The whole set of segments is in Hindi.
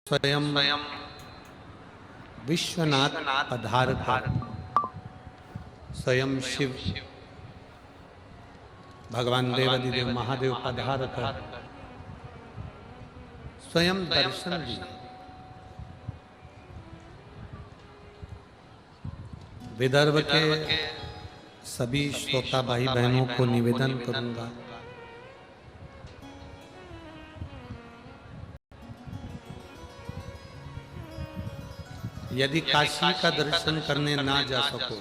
स्वयं विश्वनाथ पधार कर स्वयं शिव भगवान देवादिदेव महादेव पधार कर स्वयं दर्शन दिए। विदर्भ के सभी श्रोता भाई बहनों को निवेदन करूंगा, यदि काशी का दर्शन करने ना जा सको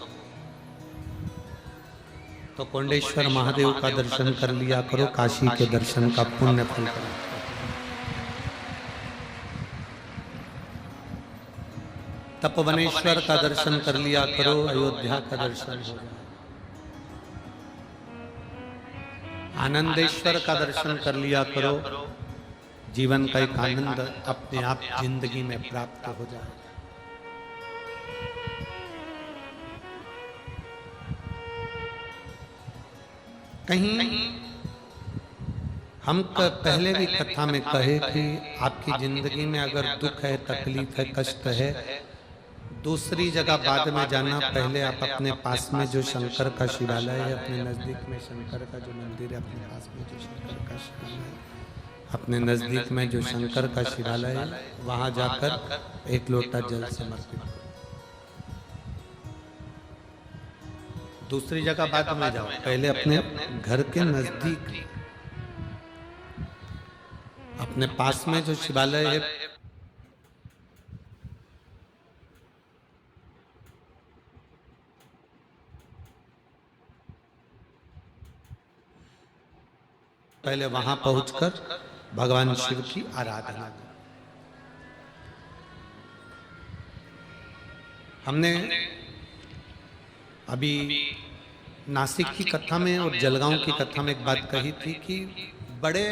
तो कोंडेश्वर महादेव का दर्शन कर लिया करो, काशी के दर्शन का पुण्य फल करो। तपोवनेश्वर का दर्शन कर लिया करो, अयोध्या का दर्शन हो जाए। आनंदेश्वर का दर्शन कर लिया करो, जीवन का एक आनंद अपने आप जिंदगी में प्राप्त हो जाए। कहीं हम पहले भी कथा में कहे कि आपकी जिंदगी में अगर दुख है, तकलीफ है, कष्ट है, दूसरी जगह बाद में जाना, पहले आप अपने पास में जो शंकर का शिवालय है, अपने नजदीक में शंकर का जो मंदिर है, अपने पास में जो शंकर का शिवालय है, अपने नजदीक में जो शंकर का शिवालय है, वहां जाकर एक लोटा जल समर्पित करो। दूसरी जगह बाद में जाओ, पहले अपने घर के नजदीक अपने पास में जो शिवालय है, पहले वहां पहुंचकर भगवान शिव की आराधना करो। हमने अभी नासिक की कथा में और जलगांव की कथा में एक बात कही थी कि बड़े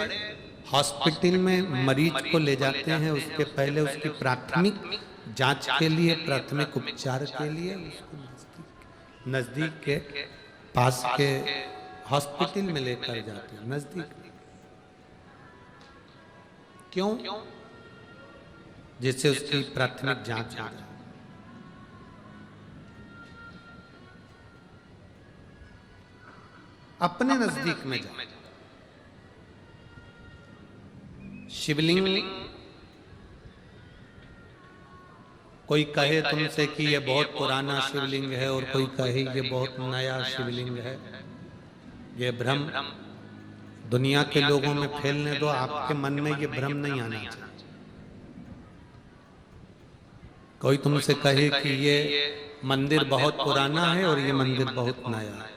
हॉस्पिटल में मरीज को ले जाते हैं, उसके पहले उसकी प्राथमिक जांच के लिए, प्राथमिक उपचार के लिए उसको नजदीक के पास के हॉस्पिटल में लेकर जाते हैं। नजदीक क्यों? जिससे उसकी प्राथमिक जांच हो जाए। अपने नजदीक में जाओ। शिवलिंग, कोई कहे तुमसे कि ये बहुत पुराना शिवलिंग है और कोई कहे ये बहुत नया शिवलिंग है, ये भ्रम दुनिया के लोगों में फैलने दो। आपके मन में ये भ्रम नहीं आना चाहिए। कोई तुमसे कहे कि ये मंदिर बहुत पुराना है और ये मंदिर बहुत नया है,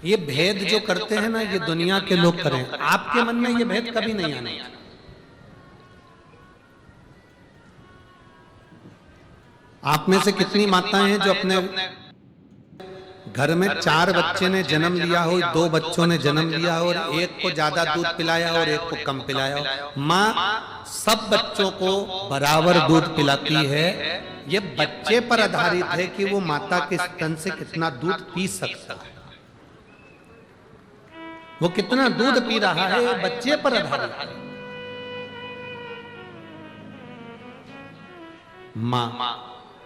ये भेद जो करते हैं ना, ये दुनिया के लोग करें। आपके मन में ये भेद कभी नहीं आना चाहिए। आप में से कितनी माताएं हैं जो अपने घर में 4 बच्चे ने जन्म लिया हो, 2 बच्चों ने जन्म लिया हो और एक को ज्यादा दूध पिलाया और एक को कम पिलाया हो। माँ सब बच्चों को बराबर दूध पिलाती है। ये बच्चे पर आधारित है कि वो माता के स्तन से कितना दूध पी सकता है, वो कितना दूध पी रहा है, बच्चे पर आधारित है। माँ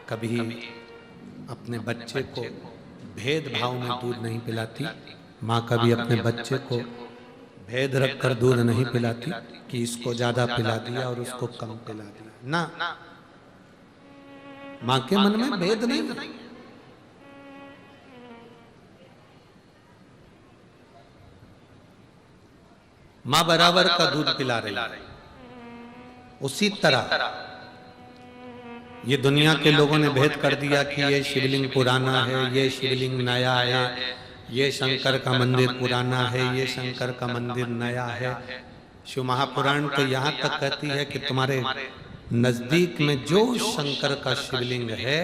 कभी अपने बच्चे को भेदभाव में दूध नहीं पिलाती। माँ कभी अपने बच्चे को भेद रखकर दूध नहीं पिलाती कि इसको ज्यादा पिला दिया और उसको कम पिला दिया। ना, माँ के मन में भेद नहीं है। माँ बराबर का दूध पिला रही। उसी तरह ये दुनिया के लोगों ने भेद कर दिया कि ये शिवलिंग पुराना है, ये शिवलिंग नया है, ये शंकर का मंदिर पुराना है, ये शंकर का मंदिर नया है। शिव महापुराण तो यहाँ तक कहती है कि तुम्हारे नजदीक में जो शंकर का शिवलिंग है,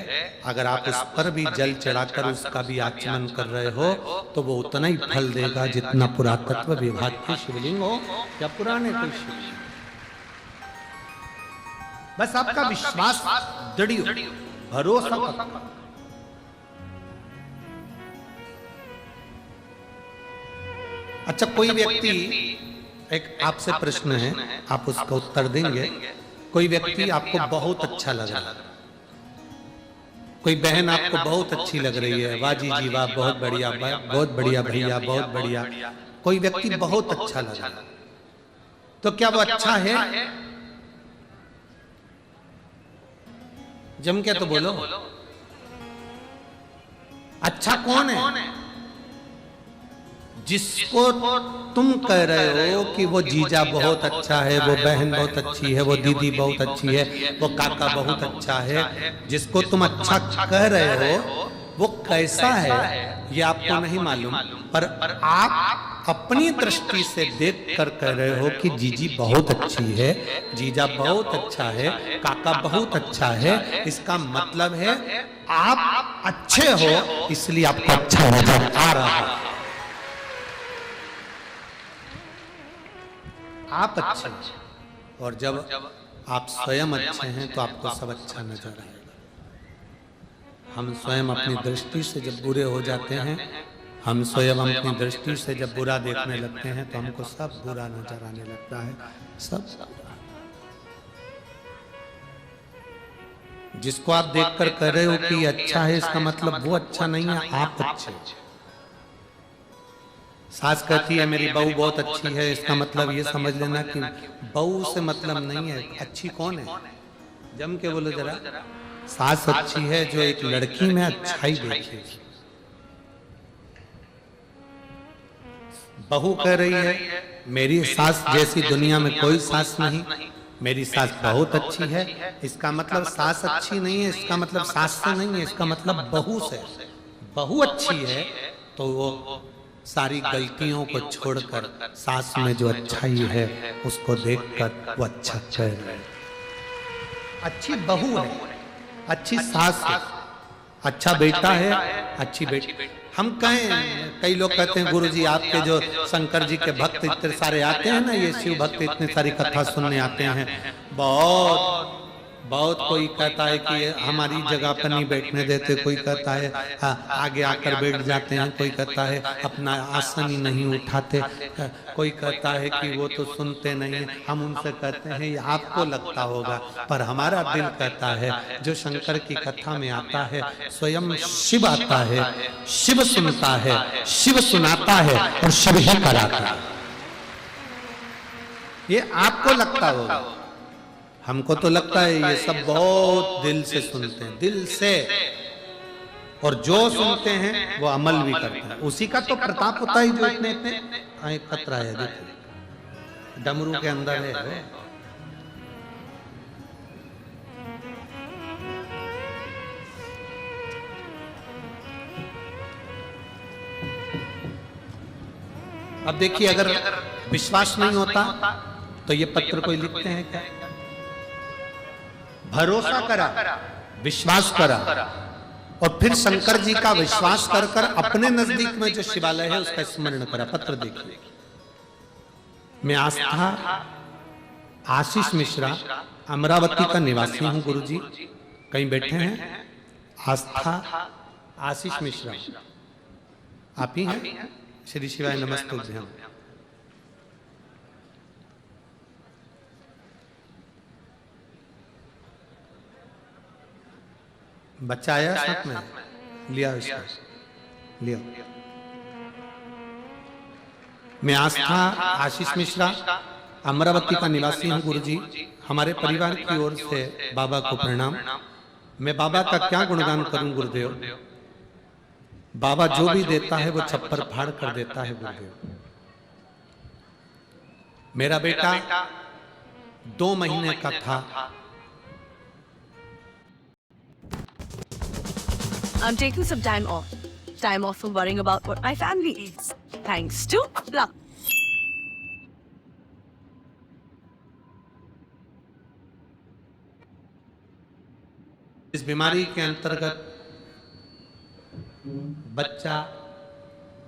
अगर आप उस पर भी जल चढ़ाकर उसका भी आचमन कर रहे हो तो वो उतना ही फल देगा जितना पुरातत्व विभाग के शिवलिंग हो या पुराने कोई शिवलिंग। बस आपका विश्वास दृढ़ हो, भरोसा पक्का। अच्छा, कोई व्यक्ति एक आपसे प्रश्न है, आप उसका उत्तर देंगे। कोई व्यक्ति आपको बहुत अच्छा लग रहा है, कोई बहन आपको बहुत अच्छी लग रही है, वाह जी जी वाह, बहुत बढ़िया, बहुत बढ़िया भैया, बहुत बढ़िया। कोई व्यक्ति बहुत अच्छा लग रहा है, तो क्या वो अच्छा है? जम के तो बोलो, अच्छा कौन है? जिसको तुम कह रहे हो कि वो जीजा बहुत अच्छा है, वो बहन बहुत अच्छी है, वो दीदी बहुत अच्छी है, वो काका बहुत अच्छा है, जिसको तुम अच्छा कह रहे हो वो कैसा है ये आपको नहीं मालूम, पर आप अपनी दृष्टि से देख कर कह रहे हो कि जीजी बहुत अच्छी है, जीजा बहुत अच्छा है, काका बहुत अच्छा है। इसका मतलब है आप अच्छे हो, इसलिए आपको अच्छा नजर आ रहा है। आप अच्छे, और जब आप स्वयं अच्छे हैं तो आपको सब अच्छा नजर आएगा। हम स्वयं अपनी दृष्टि से जब बुरे हो जाते हैं, हम स्वयं अपनी दृष्टि से जब बुरा देखने लगते हैं तो हमको सब बुरा नजर आने लगता है। सब जिसको आप देखकर कह रहे हो कि अच्छा है, इसका मतलब वो अच्छा नहीं है, आप अच्छे। सास कहती है मेरी बहू बहुत अच्छी है, इसका मतलब ये समझ लेना कि बहू से मतलब नहीं है, अच्छी कौन है? जम के बोलो जरा। सास अच्छी है जो एक लड़की में अच्छाई देखेगी। बहू कह रही है मेरी सास जैसी दुनिया में कोई सास नहीं, मेरी सास बहुत अच्छी है, इसका मतलब सास अच्छी नहीं है, इसका मतलब सास से नहीं है, इसका मतलब बहू से। बहू अच्छी है तो वो सारी गलतियों को छोड़कर सास में जो अच्छाई है उसको देखकर वो अच्छा कह रहे हैं। अच्छी बहू है, अच्छी सास है, अच्छा बेटा है, अच्छी बेटी। हम कहें, कई लोग कहते हैं गुरुजी आपके जो शंकर जी के भक्त इतने सारे आते हैं ना, ये शिव भक्त इतने सारी कथा सुनने आते हैं, बहुत बहुत कोई कहता है कि हमारी जगह पर नहीं बैठने देते, कोई कहता है आगे आकर बैठ जाते हैं, कोई कहता है अपना आसन ही नहीं उठाते, कोई कहता है कि वो तो सुनते नहीं। हम उनसे कहते हैं ये आपको लगता होगा, पर हमारा दिल कहता है जो शंकर की कथा में आता है स्वयं शिव आता है, शिव सुनता है, शिव सुनाता है और शिव ही कराता है। ये आपको लगता होगा, हमको तो लगता है ये सब बहुत दिल से सुनते हैं, दिल से, और जो सुनते हैं वो अमल भी करते हैं। उसी का तो प्रताप होता है जो इतने इतने खतरा है, देखो डमरू के अंदर है। अब देखिए, अगर विश्वास नहीं होता तो ये पत्र कोई लिखते हैं क्या? भरोसा करा, विश्वास करा, और फिर शंकर जी का विश्वास कर कर अपने नजदीक में जो शिवालय है उसका स्मरण करा। पत्र देखिए, मैं आस्था आशीष मिश्रा अमरावती का निवासी हूं गुरुजी। कहीं बैठे हैं? आस्था आशीष मिश्रा आप ही हैं? श्री शिवाय नमस्तुभ्यं। बच्चा आया साथ में? लिया इसको, लिया। मैं आस्था आशीष मिश्रा अमरावती का निवासी हूँ गुरुजी। हमारे परिवार की ओर से बाबा को प्रणाम। मैं बाबा का क्या गुणगान करूं गुरुदेव, बाबा जो भी देता है वो छप्पर फाड़ कर देता है गुरुदेव। मेरा बेटा 2 महीने का था। I'm taking some time off from worrying about what my family eats, thanks to luck. इस बीमारी के अंतर्गत बच्चा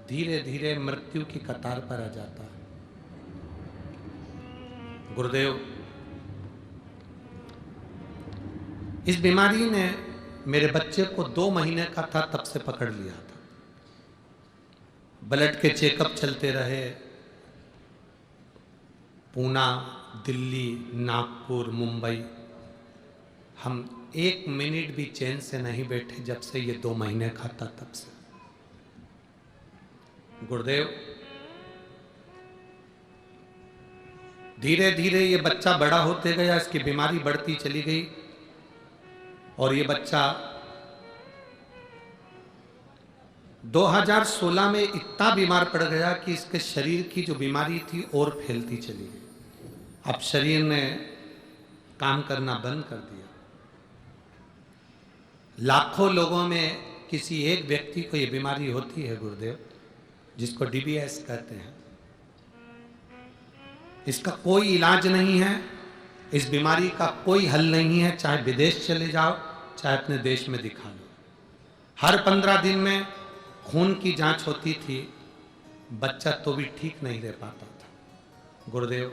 धीरे धीरे मृत्यु की कतार पर आ जाता है। गुरुदेव, इस बीमारी ने मेरे बच्चे को 2 महीने का था तब से पकड़ लिया था। ब्लड के चेकअप चलते रहे, पूना, दिल्ली, नागपुर, मुंबई, हम 1 मिनट भी चैन से नहीं बैठे जब से ये 2 महीने खाता तब से। गुरुदेव, धीरे धीरे ये बच्चा बड़ा होते गया, इसकी बीमारी बढ़ती चली गई और ये बच्चा 2016 में इतना बीमार पड़ गया कि इसके शरीर की जो बीमारी थी और फैलती चली गई। अब शरीर ने काम करना बंद कर दिया। लाखों लोगों में किसी एक व्यक्ति को ये बीमारी होती है गुरुदेव, जिसको डीबीएस कहते हैं। इसका कोई इलाज नहीं है, इस बीमारी का कोई हल नहीं है, चाहे विदेश चले जाओ चाहे अपने देश में दिखा लो। हर 15 दिन में खून की जांच होती थी, बच्चा तो भी ठीक नहीं रह पाता था। गुरुदेव,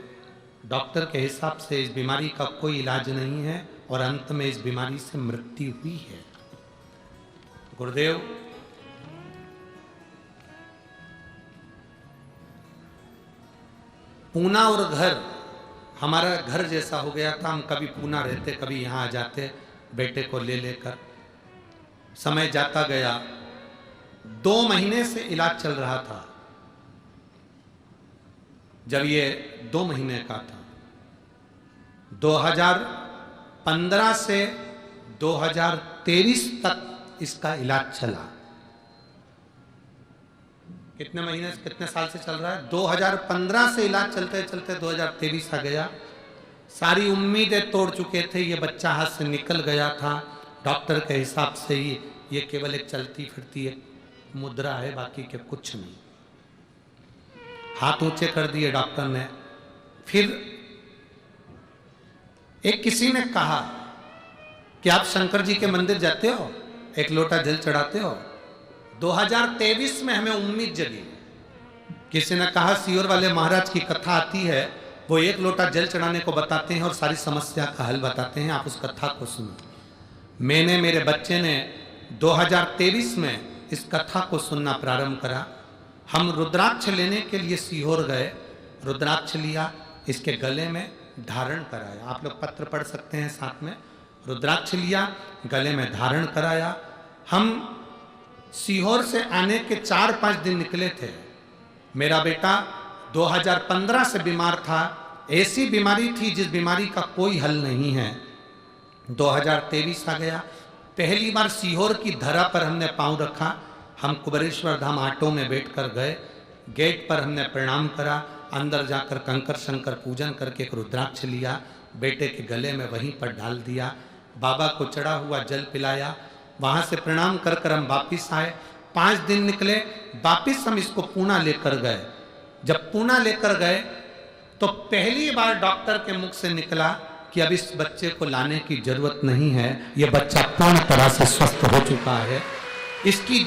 डॉक्टर के हिसाब से इस बीमारी का कोई इलाज नहीं है और अंत में इस बीमारी से मृत्यु हुई है। गुरुदेव, पूना और घर हमारा घर जैसा हो गया था। हम कभी पूना रहते, कभी यहाँ आ जाते बेटे को ले लेकर। समय जाता गया, 2 महीने से इलाज चल रहा था। जब ये 2 महीने का था, 2015 से 2023 तक इसका इलाज चला। कितने महीने से, कितने साल से चल रहा है? 2015 से इलाज चलते चलते 2023 आ गया। सारी उम्मीदें तोड़ चुके थे, ये बच्चा हाथ से निकल गया था। डॉक्टर के हिसाब से ही ये केवल एक चलती फिरती एक मुद्रा है, बाकी के कुछ नहीं। हाथ ऊंचे कर दिए डॉक्टर ने। फिर एक किसी ने कहा कि आप शंकर जी के मंदिर जाते हो, एक लोटा जल चढ़ाते हो। 2023 में हमें उम्मीद जगी। किसी ने कहा सीहोर वाले महाराज की कथा आती है, वो 1 लोटा जल चढ़ाने को बताते हैं और सारी समस्या का हल बताते हैं, आप उस कथा को सुनो। मैंने, मेरे बच्चे ने 2023 में इस कथा को सुनना प्रारंभ करा। हम रुद्राक्ष लेने के लिए सीहोर गए, रुद्राक्ष लिया, इसके गले में धारण कराया। आप लोग पत्र पढ़ सकते हैं साथ में। रुद्राक्ष लिया, गले में धारण कराया। हम सीहोर से आने के 4-5 दिन निकले थे। मेरा बेटा 2015 से बीमार था, ऐसी बीमारी थी जिस बीमारी का कोई हल नहीं है। 2023 आ गया, पहली बार सीहोर की धरा पर हमने पांव रखा। हम कुबेरेश्वर धाम ऑटो में बैठकर गए। गेट पर हमने प्रणाम करा, अंदर जाकर कंकर शंकर पूजन करके एक रुद्राक्ष लिया, बेटे के गले में वहीं पर डाल दिया। बाबा को चढ़ा हुआ जल पिलाया। वहां से प्रणाम कर कर हम वापिस आए। 5 दिन निकले, वापिस हम इसको पूना लेकर गए। जब पूना लेकर गए तो पहली बार डॉक्टर के मुख से निकला कि अब इस बच्चे को लाने की जरूरत नहीं है, यह बच्चा पूर्ण तरह से स्वस्थ हो चुका है। इसकी